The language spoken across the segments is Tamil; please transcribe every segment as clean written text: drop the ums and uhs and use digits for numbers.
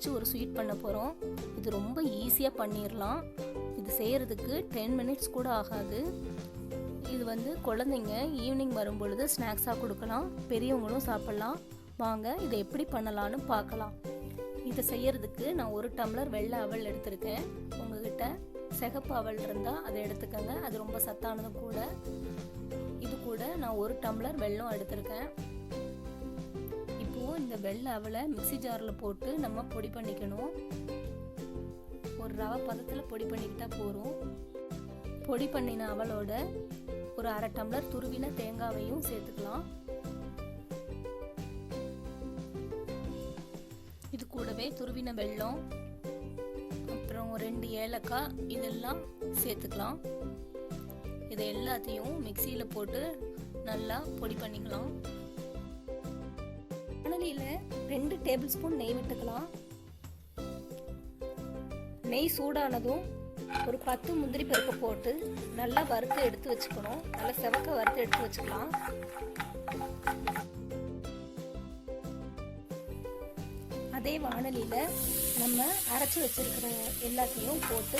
வச்சு ஒரு ஸ்வீட் பண்ண போகிறோம். இது ரொம்ப ஈஸியாக பண்ணிடலாம். இது செய்கிறதுக்கு 10 மினிட்ஸ் கூட ஆகாது. இது குழந்தைங்க ஈவினிங் வரும்பொழுது ஸ்நாக்ஸாக கொடுக்கலாம், பெரியவங்களும் சாப்பிட்லாம். வாங்க இதை எப்படி பண்ணலான்னு பார்க்கலாம். இதை செய்கிறதுக்கு நான் 1 டம்ளர் வெள்ளை அவல் எடுத்திருக்கேன். உங்ககிட்ட சிகப்பு அவல் இருந்தால் அதை எடுத்துக்கோங்க, அது ரொம்ப சத்தானதும் கூட. இது கூட நான் 1 டம்ளர் வெல்லம் எடுத்திருக்கேன். இப்போது இந்த வெள்ளை அவலை மிக்ஸி ஜாரில் போட்டு நம்ம பொடி பண்ணிக்கணும். ஒரு ரவை பதத்தில் பொடி பண்ணிக்கிட்டால் போதும். பொடி பண்ணின அவலோட ஒரு அரை டம்ளர் துருவின தேங்காவையும் சேர்த்துக்கலாம். இது கூடவே துருவின வெல்லம், அப்புறம் 2 ஏலக்காய் இதெல்லாம் சேர்த்துக்கலாம். இதை எல்லாத்தையும் மிக்சியில் போட்டு நல்லா பொடி பண்ணிக்கலாம். வாணலியில் 2 டேபிள் ஸ்பூன் நெய் விட்டுக்கலாம். நெய் சூடானதும் ஒரு 10 முந்திரி பருப்பு போட்டு நல்லா வறுத்து எடுத்து வச்சுக்கணும். நல்லா செவக்க வறுத்து எடுத்து வச்சுக்கலாம். அதே வாணலியில் நம்ம அரைச்சி வச்சிருக்கிற எல்லாத்தையும் போட்டு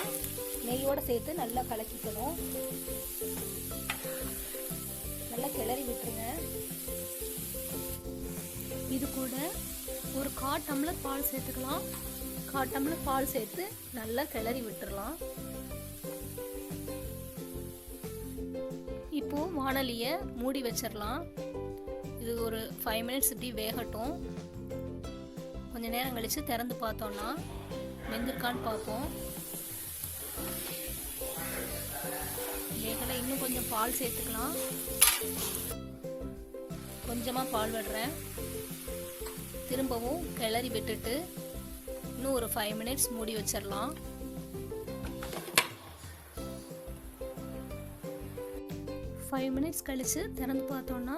நெய்யோடு சேர்த்து நல்லா கலக்கிக்கணும். நல்லா கிளறி விட்டுருங்க. இது கூட ஒரு 1/4 டம்ளர் பால் சேர்த்துக்கலாம். 1/4 டம்ளர் பால் சேர்த்து நல்லா கிளறி விட்டுறலாம். இப்போ வாணலியை மூடி வச்சிடலாம். இது ஒரு 5 மினிட்ஸ் இப்படி வேகட்டும். கொஞ்ச நேரம் கழிச்சு திறந்து பார்த்தோம்னா வெந்திருக்கான்னு பார்ப்போம். வேகலை, இன்னும் கொஞ்சம் பால் சேர்த்துக்கலாம். கொஞ்சமாக பால் விடுறேன். திரும்பவும் கிளறி விட்டுட்டு இன்னும் ஒரு 5 மினிட்ஸ் மூடி வச்சிடலாம். 5 மினிட்ஸ் கழிச்சு திறந்து பார்த்தோம்னா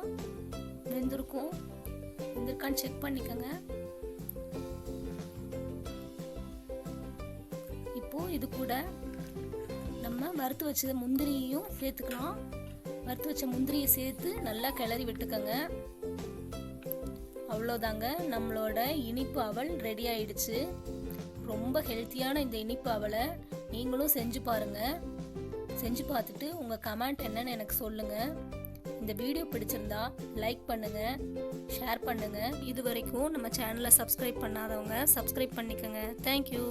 வெந்திருக்கான்னு செக் பண்ணிக்கோங்க. இப்போ இது கூட நம்ம வறுத்து வச்ச முந்திரியையும் சேர்த்துக்கலாம். வறுத்து வச்ச முந்திரியை சேர்த்து நல்லா கிளறி விட்டுக்கோங்க. அவ்வளோதாங்க, நம்மளோட இனிப்பு அவல் ரெடி ஆயிடுச்சு. ரொம்ப ஹெல்த்தியான இந்த இனிப்பு அவலை நீங்களும் செஞ்சு பாருங்க. செஞ்சு பார்த்துட்டு உங்கள் கமெண்ட் என்னன்னு எனக்கு சொல்லுங்கள். இந்த வீடியோ பிடிச்சிருந்தா லைக் பண்ணுங்கள், ஷேர் பண்ணுங்கள். இது வரைக்கும் நம்ம சேனலை சப்ஸ்கிரைப் பண்ணாதவங்க சப்ஸ்கிரைப் பண்ணிக்கோங்க. தேங்க்யூ.